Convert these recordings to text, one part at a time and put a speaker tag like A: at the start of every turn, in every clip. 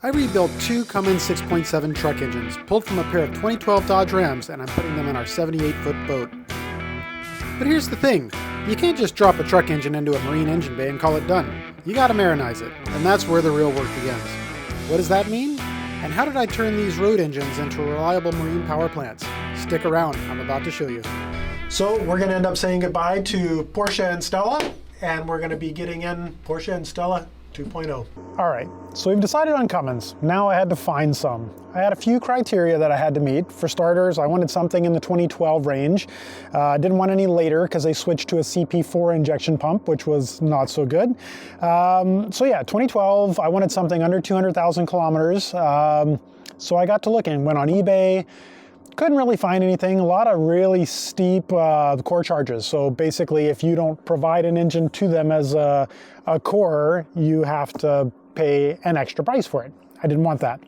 A: I rebuilt two Cummins 6.7 truck engines, pulled from a pair of 2012 Dodge Rams, and I'm putting them in our 78-foot boat. But here's the thing, you can't just drop a truck engine into a marine engine bay and call it done. You gotta marinize it, and that's where the real work begins. What does that mean? And how did I turn these road engines into reliable marine power plants? Stick around, I'm about to show you. So we're gonna end up saying goodbye to Porsche and Stella, and we're gonna be getting in Porsche and Stella 2.0. All right, so we've decided on Cummins. Now I had to find some. I had a few criteria that I had to meet. For starters, I wanted something in the 2012 range. Didn't want any later because they switched to a CP4 injection pump, which was not so good. So yeah, 2012, I wanted something under 200,000 kilometers. So I got to looking, went on eBay. Couldn't really find anything. A lot of really steep core charges. So basically, if you don't provide an engine to them as a core, you have to pay an extra price for it. I didn't want that.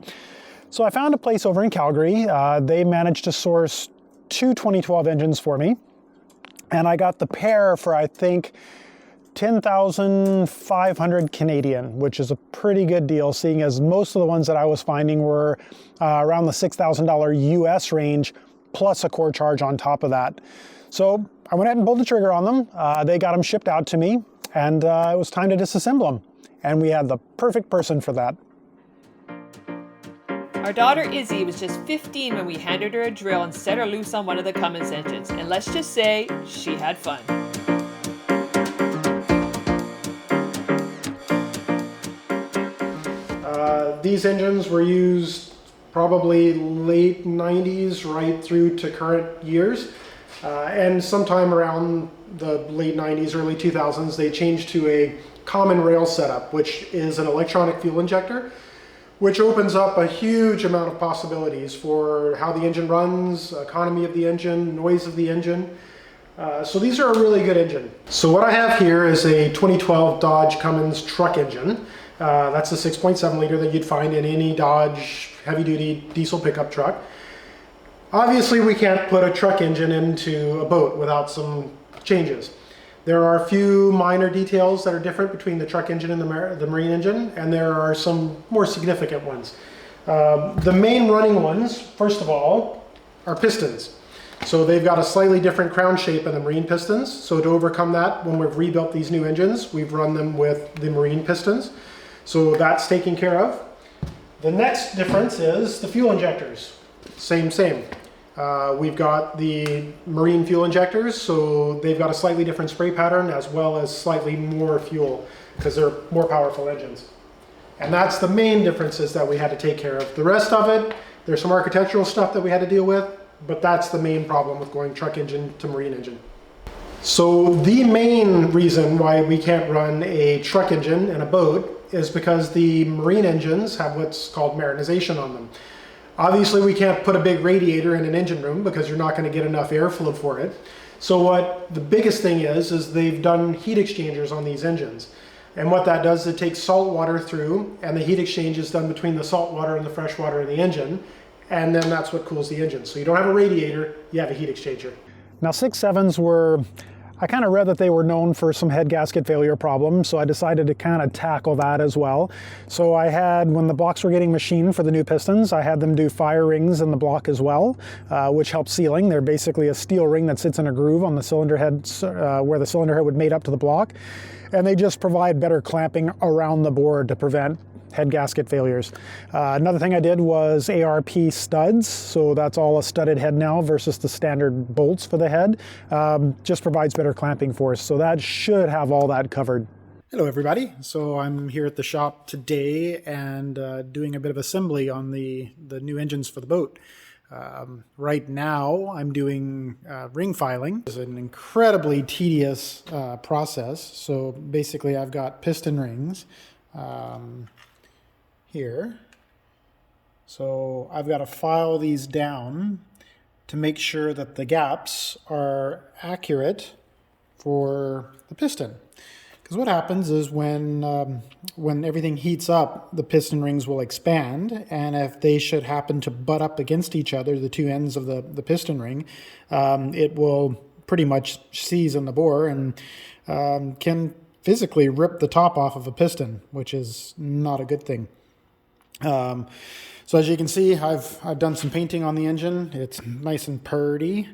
A: So I found a place over in Calgary. They managed to source two 2012 engines for me. And I got the pair for, I think, 10,500 Canadian, which is a pretty good deal, seeing as most of the ones that I was finding were around the $6,000 US range, plus a core charge on top of that. So I went ahead and pulled the trigger on them. They got them shipped out to me, and it was time to disassemble them. And we had the perfect person for that.
B: Our daughter Izzie was just 15 when we handed her a drill and set her loose on one of the Cummins engines, and let's just say she had fun.
A: These engines were used probably late 90s right through to current years. And sometime around the late 90s, early 2000s, they changed to a common rail setup, which is an electronic fuel injector, which opens up a huge amount of possibilities for how the engine runs, economy of the engine, noise of the engine. So these are a really good engine. So what I have here is a 2012 Dodge Cummins truck engine. That's the 6.7 liter that you'd find in any Dodge heavy-duty diesel pickup truck. Obviously, we can't put a truck engine into a boat without some changes. There are a few minor details that are different between the truck engine and the marine engine, and there are some more significant ones. The main running ones, first of all, are pistons. So they've got a slightly different crown shape in the marine pistons. So to overcome that, when we've rebuilt these new engines, we've run them with the marine pistons. So that's taken care of. The next difference is the fuel injectors. Same. We've got the marine fuel injectors, so they've got a slightly different spray pattern as well as slightly more fuel because they're more powerful engines. And that's the main differences that we had to take care of. The rest of it, there's some architectural stuff that we had to deal with, but that's the main problem with going truck engine to marine engine. So the main reason why we can't run a truck engine in a boat is because the marine engines have what's called marinization on them. Obviously, we can't put a big radiator in an engine room because you're not going to get enough airflow for it. So what the biggest thing is they've done heat exchangers on these engines. And what that does is it takes salt water through, and the heat exchange is done between the salt water and the fresh water in the engine, and then that's what cools the engine. So you don't have a radiator, you have a heat exchanger. Now 6.7s were, I kind of read that they were known for some head gasket failure problems, so I decided to kind of tackle that as well. So I had, when the blocks were getting machined for the new pistons, I had them do fire rings in the block as well, which helps sealing. They're basically a steel ring that sits in a groove on the cylinder head, where the cylinder head would mate up to the block. And they just provide better clamping around the board to prevent head gasket failures. Another thing I did was ARP studs, so that's all a studded head now versus the standard bolts for the head. Just provides better clamping force, so that should have all that covered. Hello everybody, so I'm here at the shop today and doing a bit of assembly on the new engines for the boat. Right now I'm doing ring filing. It's an incredibly tedious process. So basically I've got piston rings here. So I've got to file these down to make sure that the gaps are accurate for the piston. Because what happens is when everything heats up, the piston rings will expand, and if they should happen to butt up against each other, the two ends of the piston ring, it will pretty much seize in the bore and can physically rip the top off of a piston, which is not a good thing.
C: So as you can see, I've done some painting on the engine. It's nice and purdy.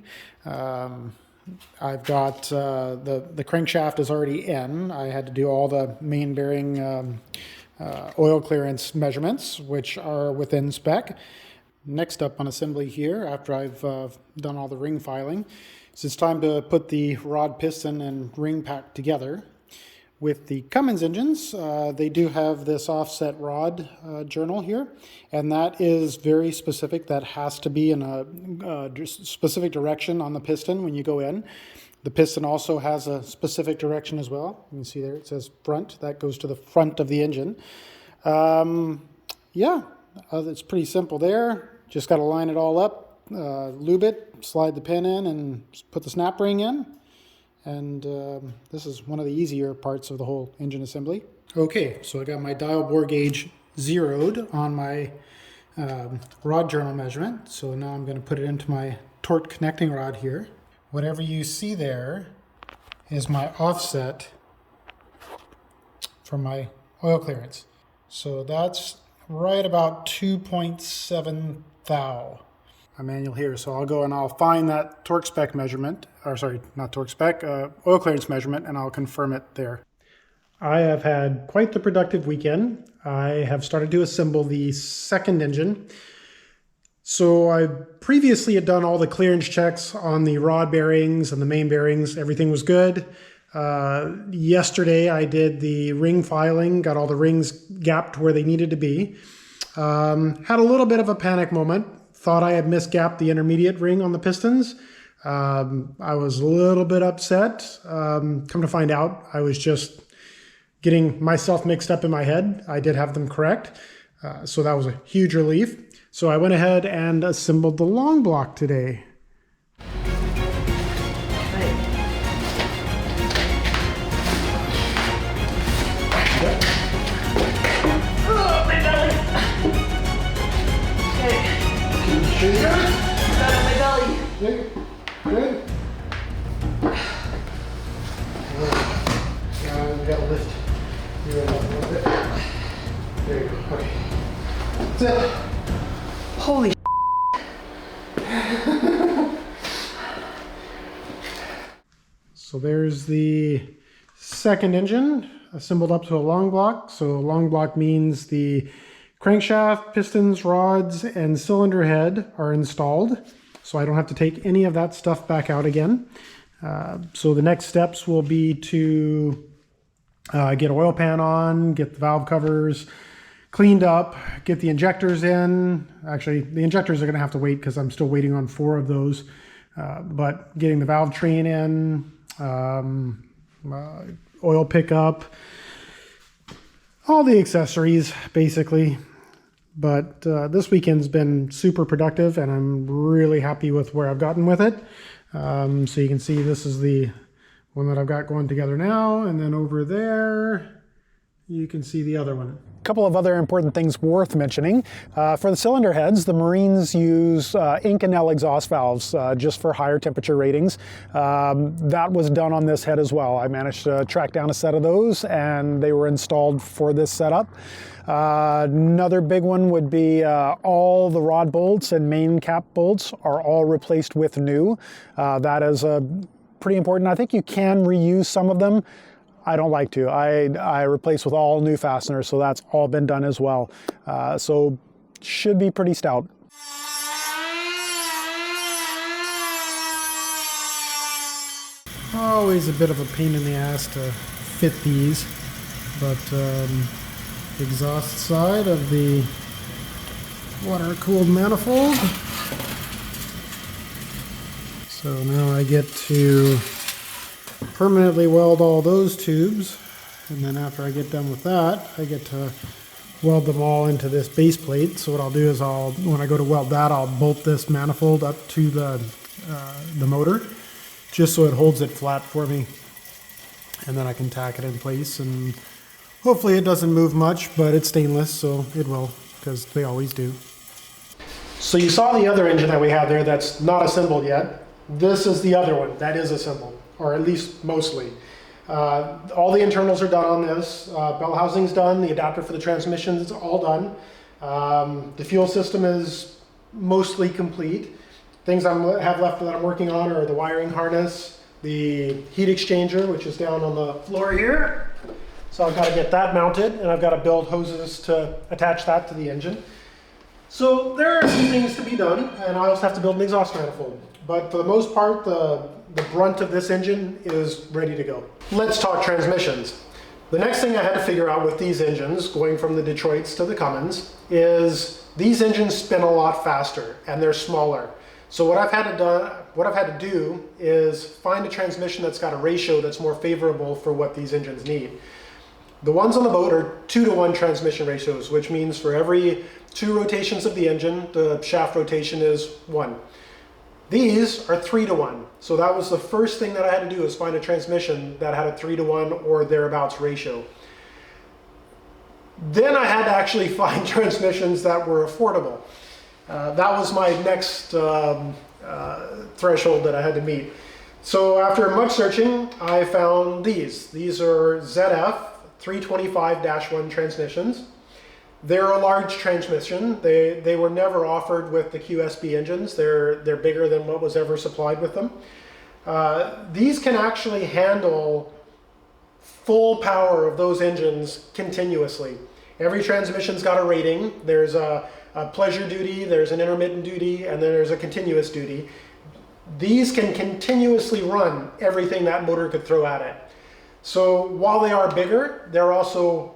C: I've got the crankshaft is already in. I had to do all the main bearing oil clearance measurements, which are within spec. Next up on assembly here, after I've done all the ring filing, so it's time to put the rod, piston, and ring pack together. With the Cummins engines, they do have this offset rod journal here, and that is very specific. That has to be in a specific direction on the piston when you go in. The piston also has a specific direction as well. You can see there it says front. That goes to the front of the engine. It's pretty simple there. Just got to line it all up, lube it, slide the pin in, and put the snap ring in. And this is one of the easier parts of the whole engine assembly. Okay, so I got my dial bore gauge zeroed on my rod journal measurement. So now I'm going to put it into my torque connecting rod here. Whatever you see there is my offset for my oil clearance. So that's right about 2.7 thou. A manual here, so I'll go and I'll find that torque spec measurement, or sorry, not torque spec, oil clearance measurement, and I'll confirm it there.
A: I have had quite the productive weekend. I have started to assemble the second engine. So I previously had done all the clearance checks on the rod bearings and the main bearings. Everything was good. Yesterday I did the ring filing, got all the rings gapped where they needed to be. Had a little bit of a panic moment. Thought I had misgapped the intermediate ring on the pistons. I was a little bit upset. Come to find out, I was just getting myself mixed up in my head. I did have them correct. So that was a huge relief. So I went ahead and assembled the long block today.
B: Sure you got it? Got it on my belly.
A: Good. Good. Now we gotta lift you up a little bit. There you go. Okay. That's it.
B: Holy
A: So there's the second engine assembled up to a long block. So a long block means the crankshaft, pistons, rods, and cylinder head are installed. So I don't have to take any of that stuff back out again. So the next steps will be to get oil pan on, get the valve covers cleaned up, get the injectors in. Actually, the injectors are going to have to wait because I'm still waiting on 4 of those. But getting the valve train in, oil pickup, all the accessories basically. But this weekend's been super productive and I'm really happy with where I've gotten with it. So you can see this is the one that I've got going together now, and then over there you can see the other one.
C: A couple of other important things worth mentioning. For the cylinder heads, the Marines use Inconel exhaust valves just for higher temperature ratings. That was done on this head as well. I managed to track down a set of those and they were installed for this setup. Another big one would be all the rod bolts and main cap bolts are all replaced with new. That is pretty important. I think you can reuse some of them. I don't like to. I replace with all new fasteners, so that's all been done as well. So should be pretty stout.
A: Always a bit of a pain in the ass to fit these, but exhaust side of the water-cooled manifold. So now I get to permanently weld all those tubes, and then after I get done with that, I get to weld them all into this base plate. So what I'll do is when I go to weld that, I'll bolt this manifold up to the motor, just so it holds it flat for me, and then I can tack it in place, and hopefully it doesn't move much, but it's stainless, so it will, because they always do. So you saw the other engine that we have there that's not assembled yet. This is the other one that is assembled, or at least mostly. All the internals are done on this. Bell housing's done, the adapter for the transmission is all done. The fuel system is mostly complete. Things I have left that I'm working on are the wiring harness, the heat exchanger, which is down on the floor here. So I've got to get that mounted, and I've got to build hoses to attach that to the engine. So there are some things to be done, and I also have to build an exhaust manifold. But for the most part, the brunt of this engine is ready to go. Let's talk transmissions. The next thing I had to figure out with these engines, going from the Detroits to the Cummins, is these engines spin a lot faster and they're smaller. So what I've had to do is find a transmission that's got a ratio that's more favorable for what these engines need. The ones on the boat are 2-to-1 transmission ratios, which means for every 2 rotations of the engine, the shaft rotation is 1. These are 3-to-1. So that was the first thing that I had to do, is find a transmission that had a 3-to-1 or thereabouts ratio. Then I had to actually find transmissions that were affordable. That was my next threshold that I had to meet. So after much searching, I found these. These are ZF 325-1 transmissions. They're a large transmission. They were never offered with the QSB engines. They're bigger than what was ever supplied with them. These can actually handle full power of those engines continuously. Every transmission's got a rating. There's a pleasure duty, there's an intermittent duty, and then there's a continuous duty. These can continuously run everything that motor could throw at it. So while they are bigger, they're also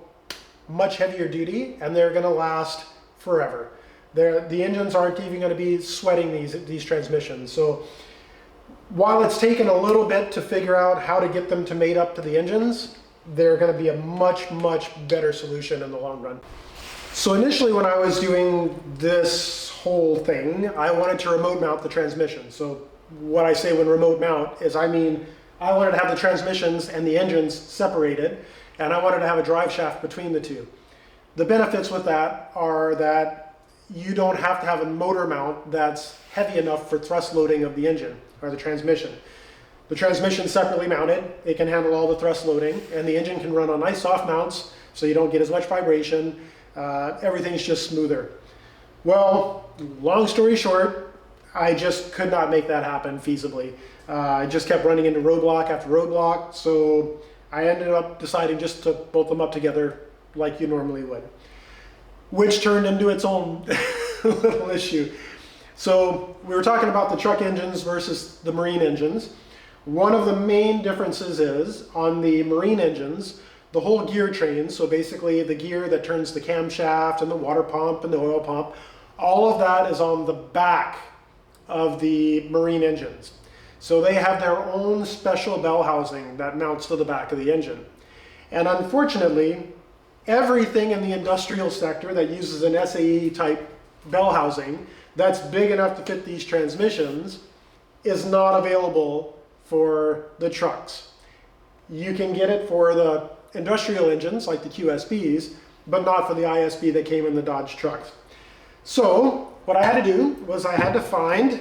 A: much heavier duty, and they're going to last forever. The engines aren't even going to be sweating these transmissions. So while it's taken a little bit to figure out how to get them to mate up to the engines, they're going to be a much better solution in the long run. So initially, when I was doing this whole thing, I wanted to remote mount the transmission. So what I say when remote mount is, I mean, I wanted to have the transmissions and the engines separated, and I wanted to have a drive shaft between the two. The benefits with that are that you don't have to have a motor mount that's heavy enough for thrust loading of the engine or the transmission. The transmission's separately mounted, it can handle all the thrust loading, and the engine can run on nice soft mounts so you don't get as much vibration. Everything's just smoother. Well, long story short, I just could not make that happen feasibly. I just kept running into roadblock after roadblock, so I ended up deciding just to bolt them up together like you normally would, which turned into its own little issue. So we were talking about the truck engines versus the marine engines. One of the main differences is on the marine engines, the whole gear train, so basically the gear that turns the camshaft and the water pump and the oil pump, all of that is on the back of the marine engines. So they have their own special bell housing that mounts to the back of the engine. And unfortunately, everything in the industrial sector that uses an SAE type bell housing that's big enough to fit these transmissions is not available for the trucks. You can get it for the industrial engines like the QSBs, but not for the ISB that came in the Dodge trucks. So what I had to do was I had to find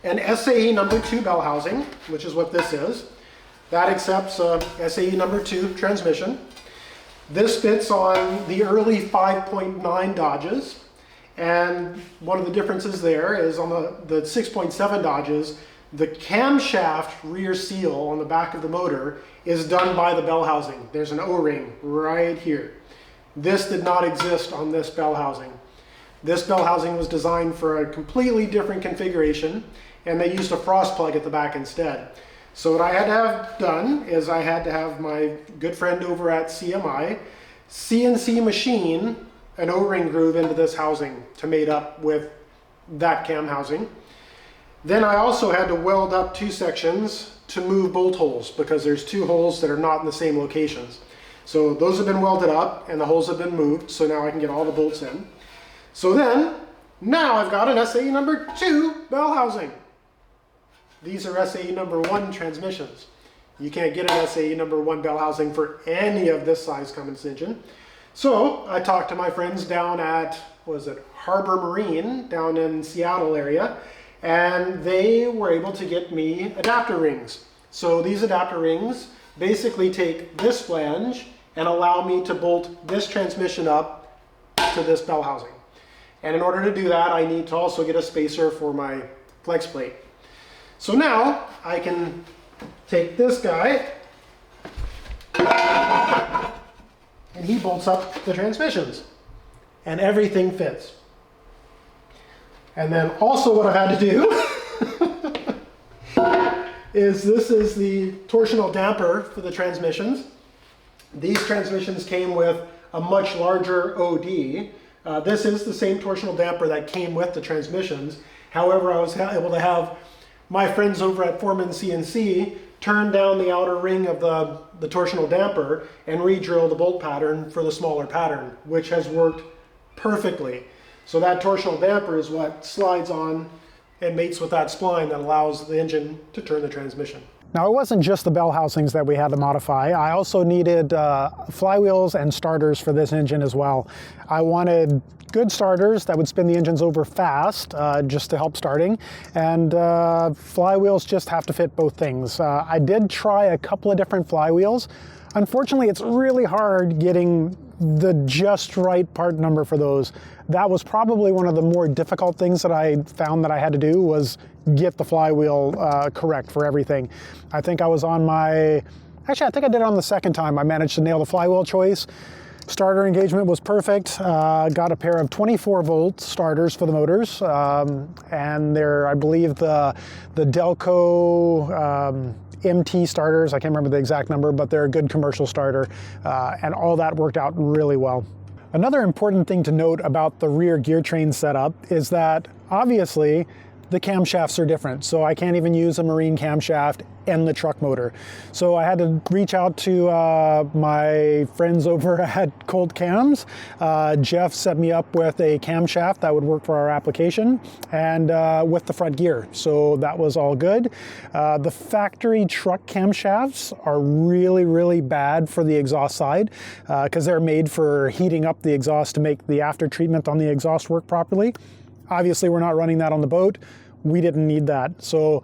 A: an SAE number 2 bell housing, which is what this is. That accepts a SAE number 2 transmission. This fits on the early 5.9 Dodges, and one of the differences there is on the 6.7 Dodges, the camshaft rear seal on the back of the motor is done by the bell housing. There's an O-ring right here. This did not exist on this bell housing. This bell housing was designed for a completely different configuration, and they used a frost plug at the back instead. So what I had to have done is I had to have my good friend over at CMI CNC machine an O-ring groove into this housing to mate up with that cam housing. Then I also had to weld up 2 sections to move bolt holes, because there's 2 holes that are not in the same locations. So those have been welded up and the holes have been moved, so now I can get all the bolts in. So then, now I've got an SAE number 2 bell housing. These are SAE number 1 transmissions. You can't get an SAE number 1 bell housing for any of this size Cummins engine. So I talked to my friends down at, Harbor Marine down in Seattle area, and they were able to get me adapter rings. So these adapter rings basically take this flange and allow me to bolt this transmission up to this bell housing. And in order to do that, I need to also get a spacer for my flex plate. So now I can take this guy and he bolts up the transmissions and everything fits. And then also what I've had to do is this is the torsional damper for the transmissions. These transmissions came with a much larger OD. This is the same torsional damper that came with the transmissions. However, I was able to have my friends over at Foreman CNC turn down the outer ring of the torsional damper and re-drill the bolt pattern for the smaller pattern, which has worked perfectly. So that torsional damper is what slides on and mates with that spline that allows the engine to turn the transmission.
C: Now, it wasn't just the bell housings that we had to modify. I also needed flywheels and starters for this engine as well. I wanted good starters that would spin the engines over fast, just to help starting, and flywheels just have to fit both things. I did try a couple of different flywheels. Unfortunately, it's really hard getting the just right part number for those. That was probably one of the more difficult things that I found that I had to do, was get the flywheel correct for everything. I think I was on my, actually I think I did it on the second time. I managed to nail the flywheel choice. Starter engagement was perfect. Got a pair of 24-volt starters for the motors, and they're, I believe, the Delco MT starters. I can't remember the exact number, but they're a good commercial starter, and all that worked out really well. Another important thing to note about the rear gear train setup is that obviously the camshafts are different. So I can't even use a marine camshaft and the truck motor. So I had to reach out to my friends over at Colt Cams. Jeff set me up with a camshaft that would work for our application, and with the front gear. So that was all good. The factory truck camshafts are really, really bad for the exhaust side, because they're made for heating up the exhaust to make the after treatment on the exhaust work properly. Obviously, we're not running that on the boat. We didn't need that. So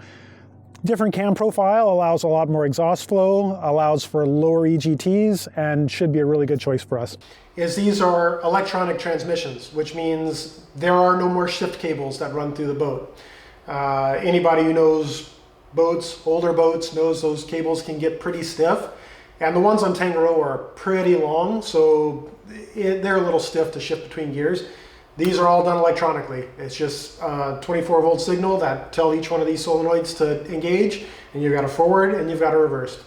C: different cam profile allows a lot more exhaust flow, allows for lower EGTs, and should be a really good choice for us.
A: These are electronic transmissions, which means there are no more shift cables that run through the boat. Anybody who knows boats, older boats, knows those cables can get pretty stiff. And the ones on Tangaroa are pretty long, so they're a little stiff to shift between gears. These are all done electronically. It's just a 24-volt signal that tell each one of these solenoids to engage, and you've got a forward and you've got a reversed.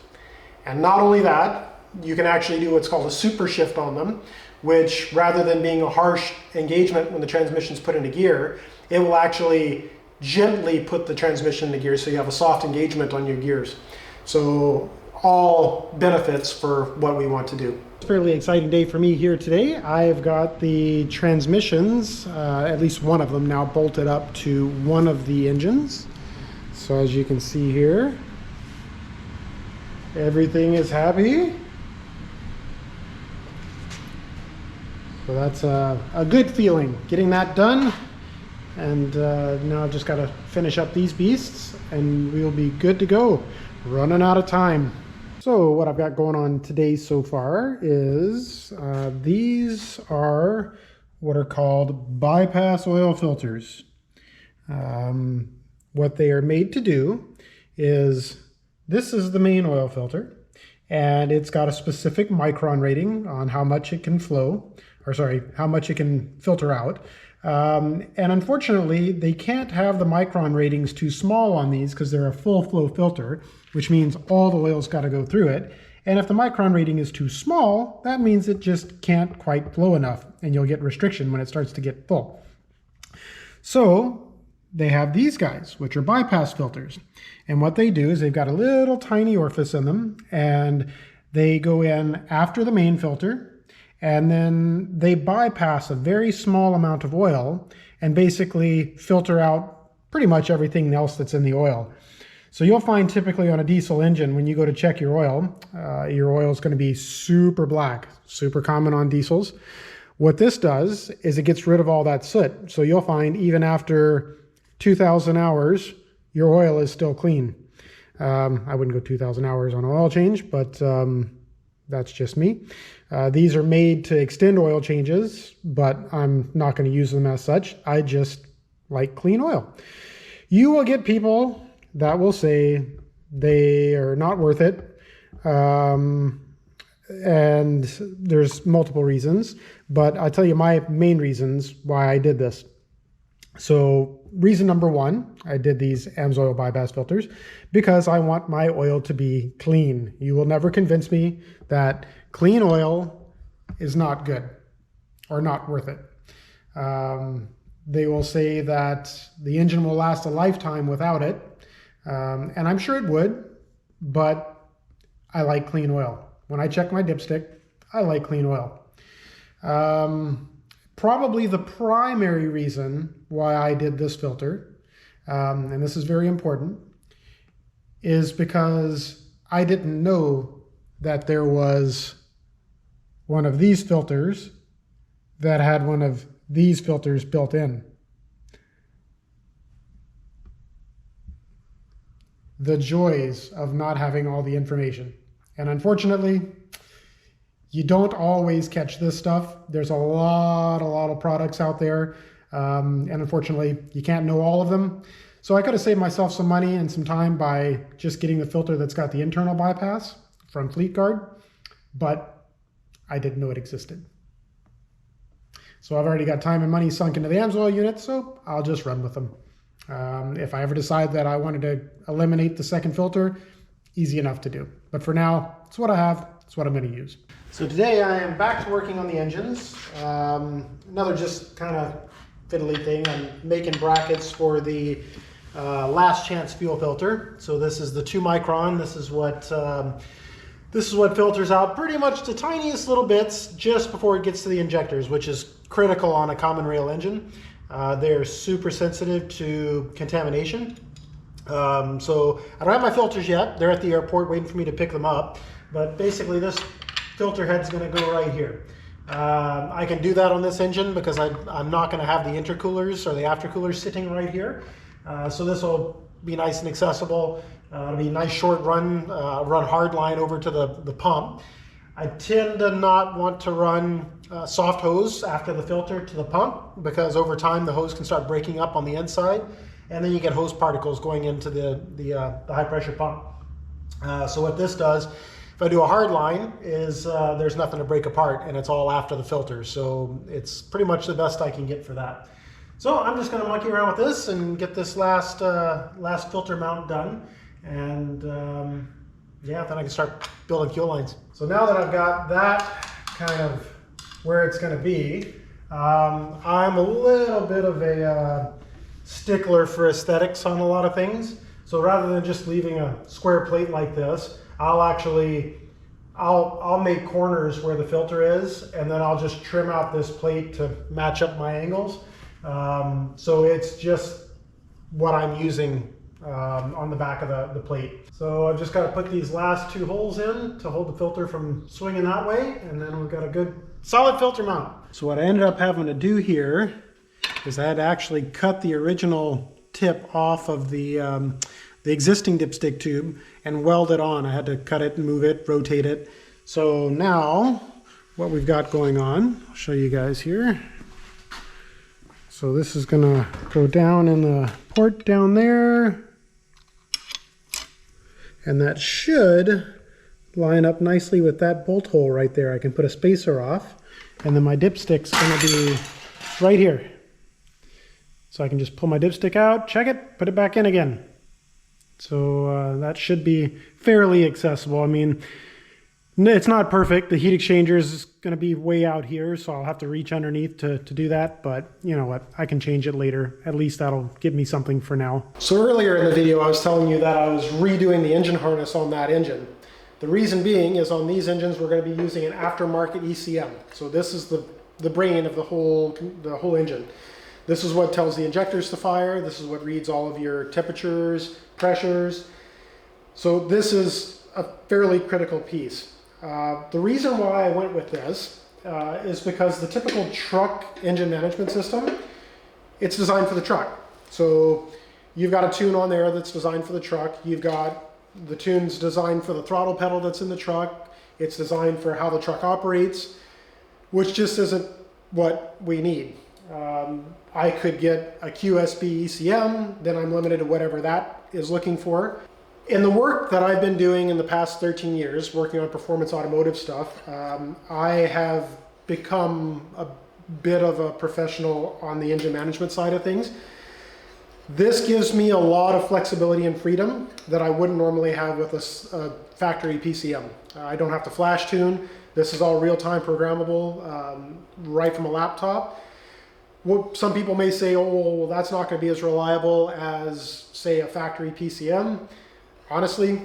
A: And not only that, you can actually do what's called a super shift on them, which rather than being a harsh engagement when the transmission's put into gear, it will actually gently put the transmission into gear, so you have a soft engagement on your gears. So all benefits for what we want to do. It's a fairly exciting day for me here today. I've got the transmissions, at least one of them now, bolted up to one of the engines. So as you can see here, everything is happy. So that's a good feeling, getting that done. And now I've just got to finish up these beasts and we'll be good to go. Running out of time. So what I've got going on today so far is these are what are called bypass oil filters. What they are made to do is, this is the main oil filter, and it's got a specific micron rating on how much it can flow, or sorry, how much it can filter out. And unfortunately, they can't have the micron ratings too small on these because they're a full flow filter, which means all the oil's got to go through it. And if the micron rating is too small, that means it just can't quite flow enough, and you'll get restriction when it starts to get full. So they have these guys, which are bypass filters. And what they do is they've got a little tiny orifice in them, and they go in after the main filter, and then they bypass a very small amount of oil and basically filter out pretty much everything else that's in the oil. So you'll find typically on a diesel engine, when you go to check your oil is going to be super black, super common on diesels. What this does is it gets rid of all that soot. So you'll find even after 2,000 hours, your oil is still clean. I wouldn't go 2,000 hours on an oil change, but
C: That's just me. These are made to extend oil changes, but I'm not going to use them as such. I just like clean oil. You will get people that will say they are not worth it. And there's multiple reasons, but I'll tell you my main reasons why I did this. So reason number one, I did these AMSOIL bypass filters because I want my oil to be clean. You will never convince me that clean oil is not good or not worth it. They will say that the engine will last a lifetime without it. And I'm sure it would, but I like clean oil. When I check my dipstick, I like clean oil. Probably the primary reason why I did this filter, and this is very important, is because I didn't know that there was one of these filters that had one of these filters built in. The joys of not having all the information. And unfortunately, you don't always catch this stuff. There's a lot of products out there. And unfortunately, you can't know all of them. So I could have saved myself some money and some time by just getting the filter that's got the internal bypass from Fleetguard, but I didn't know it existed. So I've already got time and money sunk into the AMSOIL unit, so I'll just run with them. If I ever decide that I wanted to eliminate the second filter, easy enough to do. But for now, it's what I have, it's what I'm going to use. So today I am back to working on the engines. Another just kind of fiddly thing. I'm making brackets for the last chance fuel filter. So this is the 2 micron. This is what filters out pretty much the tiniest little bits just before it gets to the injectors, which is critical on a common rail engine. They're super sensitive to contamination. So I don't have my filters yet. They're at the airport waiting for me to pick them up. But basically this filter head's going to go right here. I can do that on this engine because I'm not going to have the intercoolers or the aftercoolers sitting right here. So this will be nice and accessible. It'll be a nice short run hard line over to the pump. I tend to not want to run soft hose after the filter to the pump because over time the hose can start breaking up on the inside and then you get hose particles going into the high pressure pump. So what this does, if I do a hard line, is there's nothing to break apart and it's all after the filter. So it's pretty much the best I can get for that. So I'm just going to monkey around with this and get this last filter mount done. And yeah, then I can start building fuel lines. So now that I've got that kind of where it's going to be, I'm a little bit of a stickler for aesthetics on a lot of things. So rather than just leaving a square plate like this, I'll make corners where the filter is, and then I'll just trim out this plate to match up my angles. So it's just what I'm using on the back of the plate. So I've just got to put these last 2 holes in to hold the filter from swinging that way, and then we've got a good solid filter mount. So what I ended up having to do here is I had to actually cut the original tip off of the existing dipstick tube and weld it on. I had to cut it and move it, rotate it. So now what we've got going on, I'll show you guys here. So this is gonna go down in the port down there. And that should line up nicely with that bolt hole right there. I can put a spacer off, and then my dipstick's gonna be right here. So I can just pull my dipstick out, check it, put it back in again. So that should be fairly accessible. I mean, it's not perfect. The heat exchanger is going to be way out here, so I'll have to reach underneath to do that. But you know what? I can change it later. At least that'll give me something for now. So earlier in the video, I was telling you that I was redoing the engine harness on that engine. The reason being is on these engines, we're going to be using an aftermarket ECM. So this is the brain of the whole engine. This is what tells the injectors to fire. This is what reads all of your temperatures, pressures. So this is a fairly critical piece. The reason why I went with this is because the typical truck engine management system, it's designed for the truck. So you've got a tune on there that's designed for the truck. You've got the tunes designed for the throttle pedal that's in the truck.
A: It's designed for how the truck operates, which just isn't what we need. I could get a QSB ECM, then I'm limited to whatever that is looking for. In the work that I've been doing in the past 13 years, working on performance automotive stuff, I have become a bit of a professional on the engine management side of things. This gives me a lot of flexibility and freedom that I wouldn't normally have with a factory PCM. I don't have to flash tune. This is all real-time programmable right from a laptop. What some people may say, oh, well, that's not going to be as reliable as, say, a factory PCM. Honestly,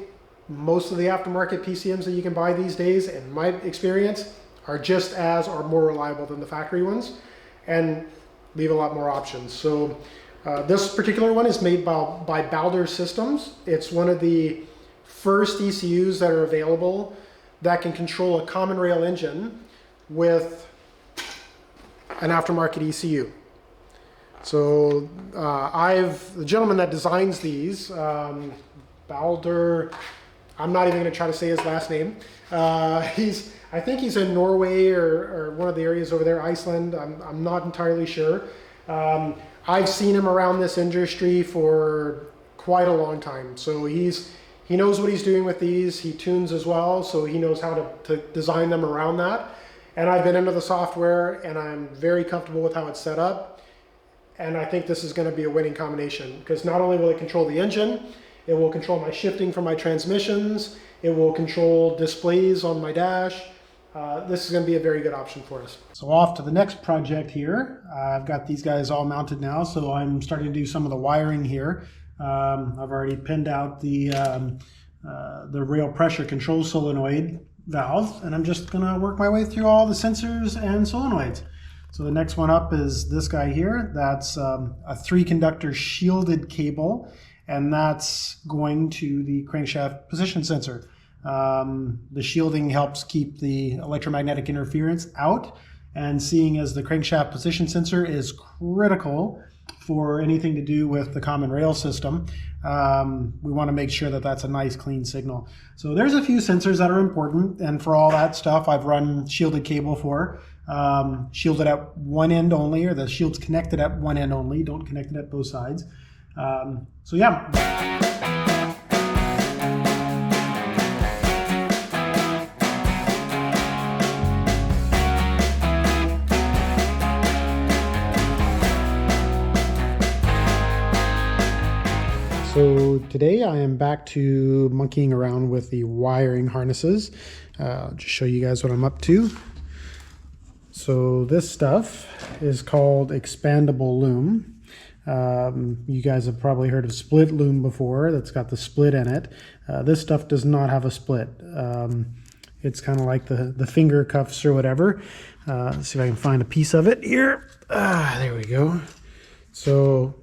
A: most of the aftermarket PCMs that you can buy these days, in my experience, are just as or more reliable than the factory ones and leave a lot more options. So this particular one is made by Balder Systems. It's one of the first ECUs that are available that can control a common rail engine with an aftermarket ECU. So the gentleman that designs these, Balder, I'm not even going to try to say his last name. I think he's in Norway or one of the areas over there, Iceland. I'm not entirely sure. I've seen him around this industry for quite a long time. So he knows what he's doing with these. He tunes as well, so he knows how to design them around that. And I've been into the software, and I'm very comfortable with how it's set up. And I think this is going to be a winning combination, because not only will it control the engine, it will control my shifting from my transmissions, it will control displays on my dash. This is going to be a very good option for us. So off to the next project here. I've got these guys all mounted now, so I'm starting to do some of the wiring here. I've already pinned out the rail pressure control solenoid valve, and I'm just going to work my way through all the sensors and solenoids. So the next one up is this guy here. That's a 3-conductor shielded cable, and that's going to the crankshaft position sensor. The shielding helps keep the electromagnetic interference out, and seeing as the crankshaft position sensor is critical for anything to do with the common rail system, we want to make sure that that's a nice clean signal. So there's a few sensors that are important, and for all that stuff I've run shielded cable for. Shielded at one end only, or the shield's connected at one end only, don't connect it at both sides. So yeah. So today I am back to monkeying around with the wiring harnesses. I'll just show you guys what I'm up to. So this stuff is called expandable loom. You guys have probably heard of split loom before. That's got the split in it. This stuff does not have a split. It's kind of like the finger cuffs or whatever. Let's see if I can find a piece of it here. There we go. So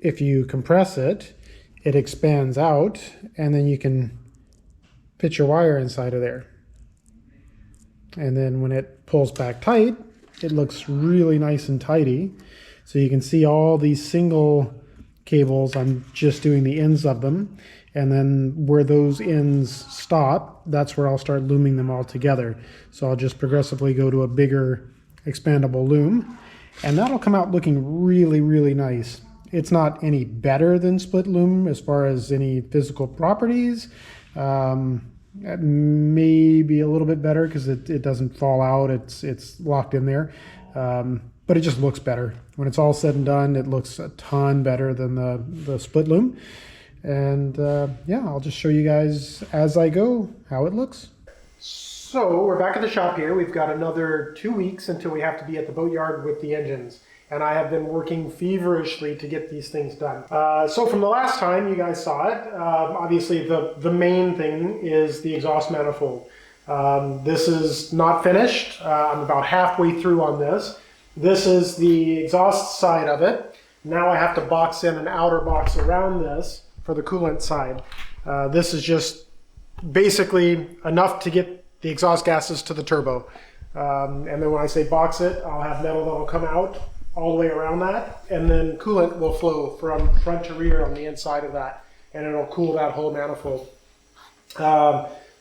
A: if you compress it, it expands out, and then you can fit your wire inside of there. And then when it pulls back tight, it looks really nice and tidy. So you can see all these single cables, I'm just doing the ends of them. And then where those ends stop, that's where I'll start looming them all together. So I'll just progressively go to a bigger expandable loom, and that'll come out looking really, really nice. It's not any better than split loom as far as any physical properties. Maybe a little bit better because it doesn't fall out. It's locked in there. But it just looks better. When it's all said and done, it looks a ton better than the split loom. And yeah, I'll just show you guys as I go how it looks. So we're back at the shop here. We've got another 2 weeks until we have to be at the boatyard with the engines. And I have been working feverishly to get these things done. So from the last time you guys saw it, obviously the main thing is the exhaust manifold. This is not finished. I'm about halfway through on this. This is the exhaust side of it. Now I have to box in an outer box around this for the coolant side. This is just basically enough to get the exhaust gases to the turbo. And then when I say box it, I'll have metal that'll come out all the way around that, and then coolant will flow from front to rear on the inside of that, and it'll cool that whole manifold.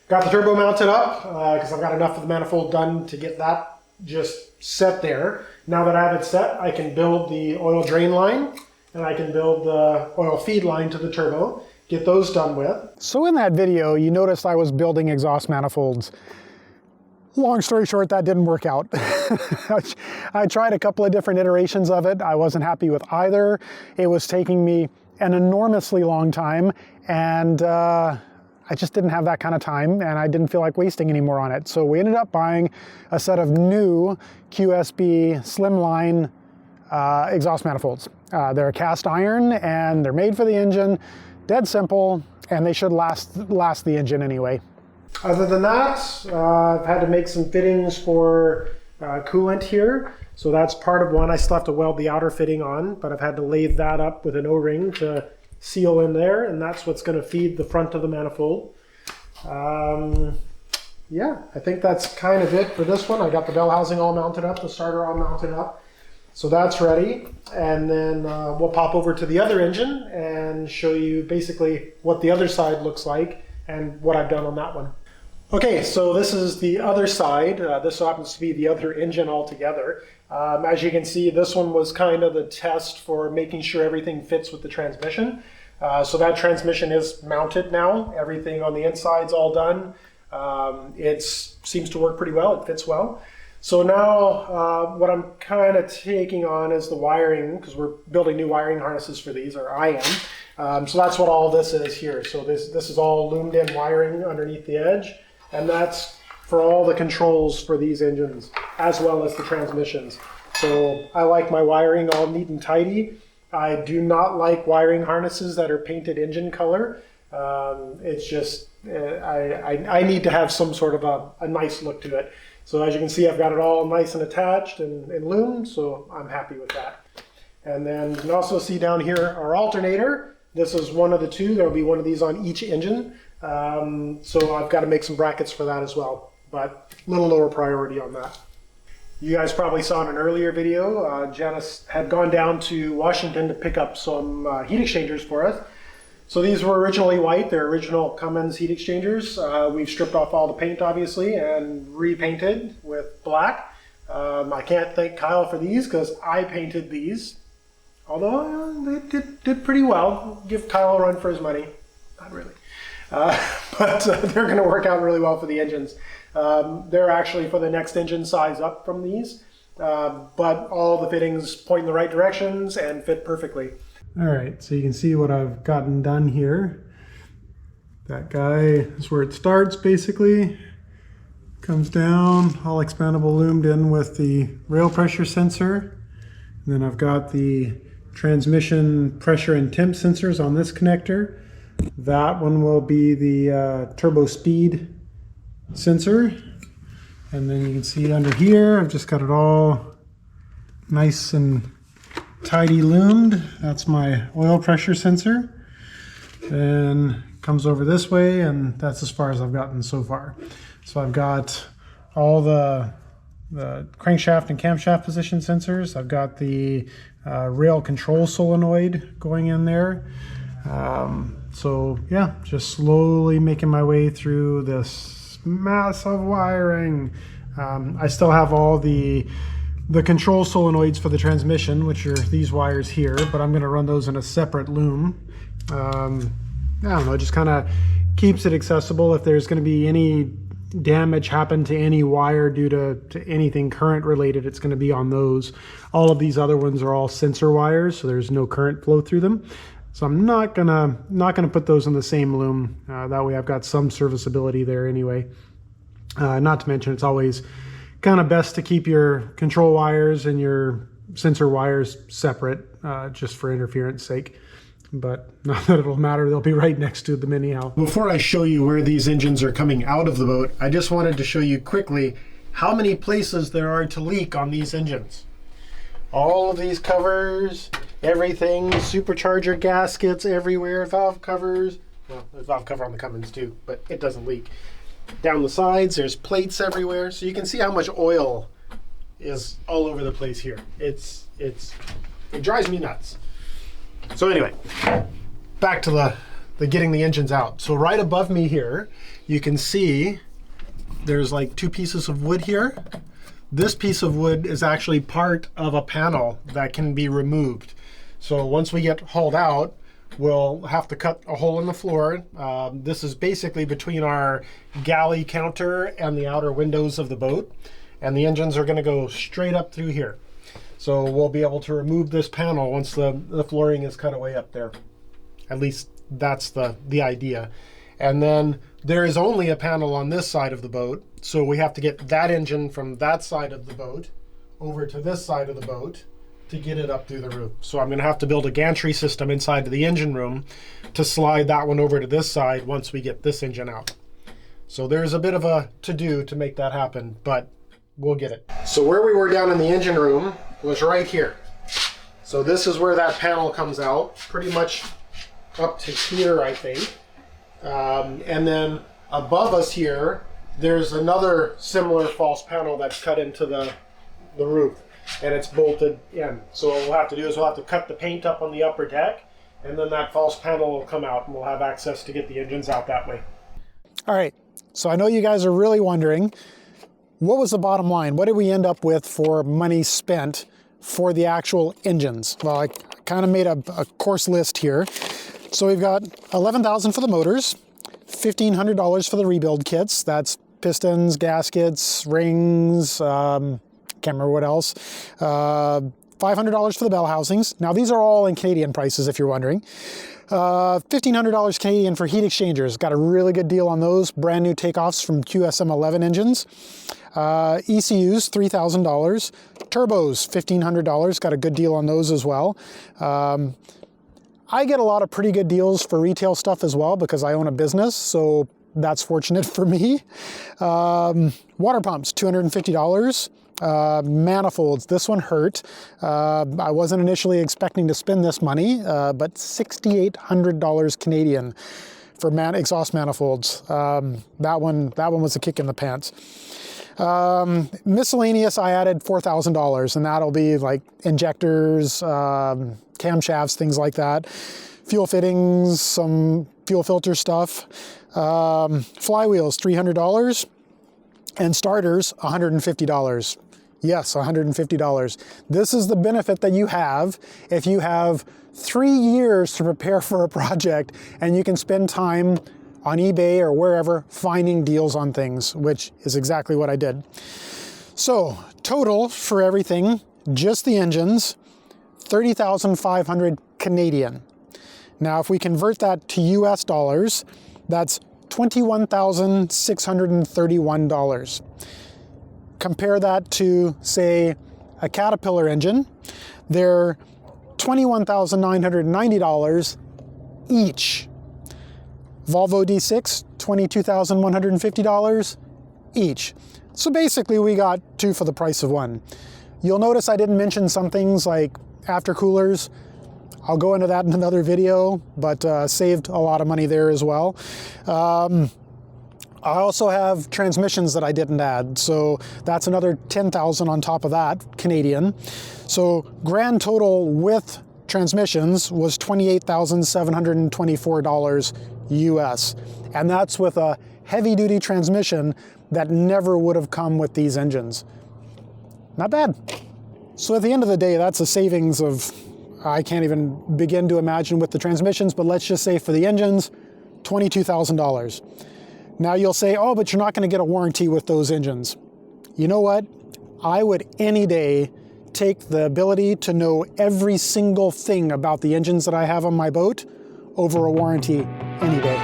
A: Got the turbo mounted up because I've got enough of the manifold done to get that just set there. Now that I have it set, I can build the oil drain line and I can build the oil feed line to the turbo, get those done with.
C: So in that video, you noticed I was building exhaust manifolds. Long story short, that didn't work out. I tried a couple of different iterations of it. I wasn't happy with either. It was taking me an enormously long time, and I just didn't have that kind of time, and I didn't feel like wasting any more on it. So we ended up buying a set of new QSB slimline exhaust manifolds. They're cast iron, and they're made for the engine. Dead simple, and they should last the engine anyway.
A: Other than that, I've had to make some fittings for coolant here. So that's part of one. I still have to weld the outer fitting on, but I've had to lathe that up with an O-ring to seal in there, and that's what's going to feed the front of the manifold. Yeah, I think that's kind of it for this one. I got the bell housing all mounted up, the starter all mounted up. So that's ready, and then we'll pop over to the other engine and show you basically what the other side looks like and what I've done on that one. Okay, so this is the other side. This happens to be the other engine altogether. As you can see, this one was kind of the test for making sure everything fits with the transmission. So that transmission is mounted now. Everything on the inside's all done. It seems to work pretty well. It fits well. So now what I'm kind of taking on is the wiring, because we're building new wiring harnesses for these, or I am. So that's what all this is here. So this is all loomed in wiring underneath the edge. And that's for all the controls for these engines, as well as the transmissions. So I like my wiring all neat and tidy. I do not like wiring harnesses that are painted engine color. It's just, I need to have some sort of a nice look to it. So as you can see, I've got it all nice and attached and loomed, so I'm happy with that. And then you can also see down here our alternator. This is one of the two. There'll be one of these on each engine. So I've got to make some brackets for that as well, but a little lower priority on that. You guys probably saw in an earlier video, Janice had gone down to Washington to pick up some heat exchangers for us. So these were originally white. They're original Cummins heat exchangers. We've stripped off all the paint, obviously, and repainted with black. I can't thank Kyle for these because I painted these, although they did pretty well. Give Kyle a run for his money. Not really. But they're going to work out really well for the engines. They're actually for the next engine size up from these, but all the fittings point in the right directions and fit perfectly. All right, so you can see what I've gotten done here. That guy is where it starts, basically. Comes down, all expandable, loomed in with the rail pressure sensor. And then I've got the transmission pressure and temp sensors on this connector. That one will be the turbo speed sensor. And then you can see under here, I've just got it all nice and tidy loomed. That's my oil pressure sensor. Then comes over this way, and that's as far as I've gotten so far. So I've got all the crankshaft and camshaft position sensors. I've got the rail control solenoid going in there. So yeah, just slowly making my way through this massive wiring. I still have all the control solenoids for the transmission, which are these wires here, but I'm going to run those in a separate loom. I don't know, it just kind of keeps it accessible. If there's going to be any damage happen to any wire due to anything current related, it's going to be on those. All of these other ones are all sensor wires, so there's no current flow through them. So I'm not gonna put those in the same loom. That way I've got some serviceability there anyway. Not to mention, it's always kind of best to keep your control wires and your sensor wires separate, just for interference sake. But not that it'll matter, they'll be right next to them anyhow. Before I show you where these engines are coming out of the boat, I just wanted to show you quickly how many places there are to leak on these engines. All of these covers, everything, supercharger gaskets everywhere, valve covers. Well, there's valve cover on the Cummins too, but it doesn't leak. Down the sides, there's plates everywhere, so you can see how much oil is all over the place here. It drives me nuts. So anyway, back to getting the engines out. So right above me here, you can see there's like 2 pieces of wood here. This piece of wood is actually part of a panel that can be removed. So once we get hauled out, we'll have to cut a hole in the floor. This is basically between our galley counter and the outer windows of the boat. And the engines are going to go straight up through here. So we'll be able to remove this panel once the flooring is cut away up there. At least that's the idea. And then there is only a panel on this side of the boat. So we have to get that engine from that side of the boat over to this side of the boat to get it up through the roof. So I'm going to have to build a gantry system inside the engine room to slide that one over to this side once we get this engine out. So there's a bit of a to-do to make that happen, but we'll get it. So where we were down in the engine room was right here. So this is where that panel comes out, pretty much up to here, I think. And then above us here, there's another similar false panel that's cut into the roof, and it's bolted in. So what we'll have to do is we'll have to cut the paint up on the upper deck, and then that false panel will come out, and we'll have access to get the engines out that way.
C: All right, so I know you guys are really wondering, what was the bottom line? What did we end up with for money spent for the actual engines? Well, I kind of made a course list here. So we've got $11,000 for the motors, $1,500 for the rebuild kits. That's pistons, gaskets, rings, can't remember what else. $500 for the bell housings. Now these are all in Canadian prices if you're wondering. $1,500 Canadian for heat exchangers. Got a really good deal on those. Brand new takeoffs from QSM 11 engines. ECUs, $3,000. Turbos, $1,500. Got a good deal on those as well. I get a lot of pretty good deals for retail stuff as well because I own a business, so that's fortunate for me. Water pumps, $250. Manifolds, this one hurt. I wasn't initially expecting to spend this money, but $6,800 Canadian for exhaust manifolds. That one was a kick in the pants. Miscellaneous, I added $4,000, and that'll be like injectors, camshafts, things like that. Fuel fittings, some fuel filter stuff. Flywheels, $300. And starters, $150. Yes, $150. This is the benefit that you have if you have 3 years to prepare for a project and you can spend time on eBay or wherever finding deals on things, which is exactly what I did. So total for everything, just the engines, $30,500 Canadian. Now, if we convert that to US dollars, that's $21,631. Compare that to, say, a Caterpillar engine. They're $21,990 each. Volvo D6, $22,150 each. So basically we got 2 for the price of 1. You'll notice I didn't mention some things like aftercoolers. I'll go into that in another video, but saved a lot of money there as well. I also have transmissions that I didn't add, so that's another $10,000 on top of that, Canadian. So grand total with transmissions was $28,724 US. And that's with a heavy-duty transmission that never would have come with these engines. Not bad. So at the end of the day, that's a savings of, I can't even begin to imagine with the transmissions, but let's just say for the engines, $22,000. Now you'll say, oh, but you're not going to get a warranty with those engines. You know what? I would any day take the ability to know every single thing about the engines that I have on my boat over a warranty any day.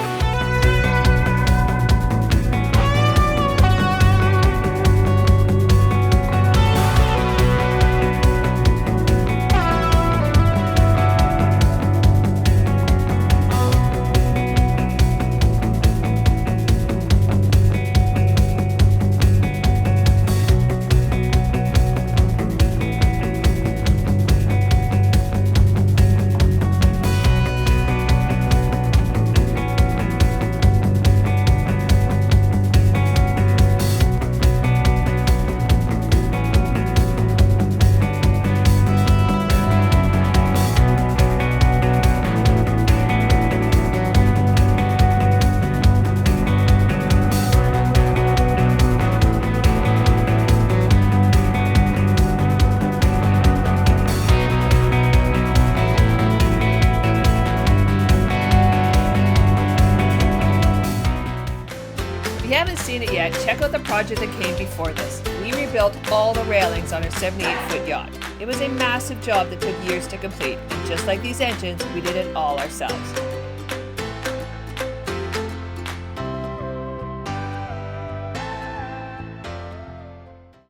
B: If you haven't seen it yet, check out the project that came before this. We rebuilt all the railings on our 78-foot yacht. It was a massive job that took years to complete, and just like these engines, we did it all ourselves.